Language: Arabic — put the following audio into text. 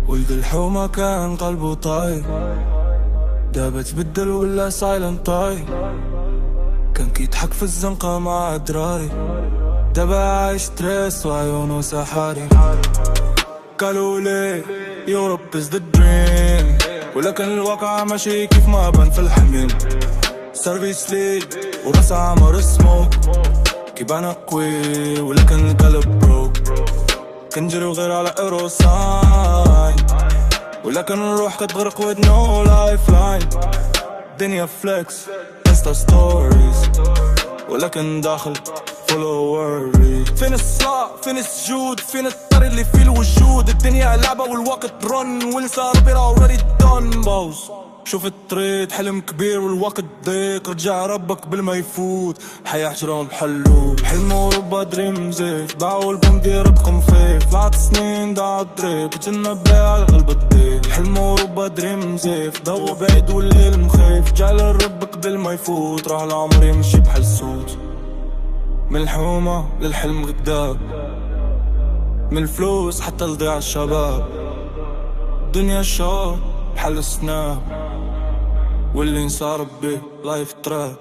ولد الحومة كان قلبه طاير، دابا تبدل ولا سايلنت طاير. كان كيضحك في الزنقة مع دراري، دابا عايش تريس وعيونه سحاري. قالوا لي يوروب is the dream، ولكن الواقع ماشي كيف ما بان في الحلم. سيرفيس ليد وراس عمر سموك، كيبان قوي ولكن القلب بروك. كنجري غير على ايرو ساين، ولكن الروح كتغرق with no lifeline. دنيا فليكس انستا ستوريز، ولكن داخل فولوري. فين الصلاة فين السجود، فين الطريق اللي فيه الوجود. الدنيا لعبة والوقت رن، واللي صار بيرا اوريدي دون باوز. شوف الطريق حلم كبير والوقت ضيق، رجع ربك قبل ما يفوت. الحياة حجرة بحلو حلم وربا دريم زيت. باعوا البوم ديرتكم فيه 3 سنين ضاع الطريق، تجنب بيها على الغلبة الضيق. حلم وربا دريم زيف، ضو بعيد والليل مخيف. جعل الرب قبل ما يفوت، راح العمر يمشي بحال صوت. من الحومة للحلم غداب، من الفلوس حتى لضياع الشباب. دنيا شو بحال سناب، واللي نصارب بيه لايف تراب.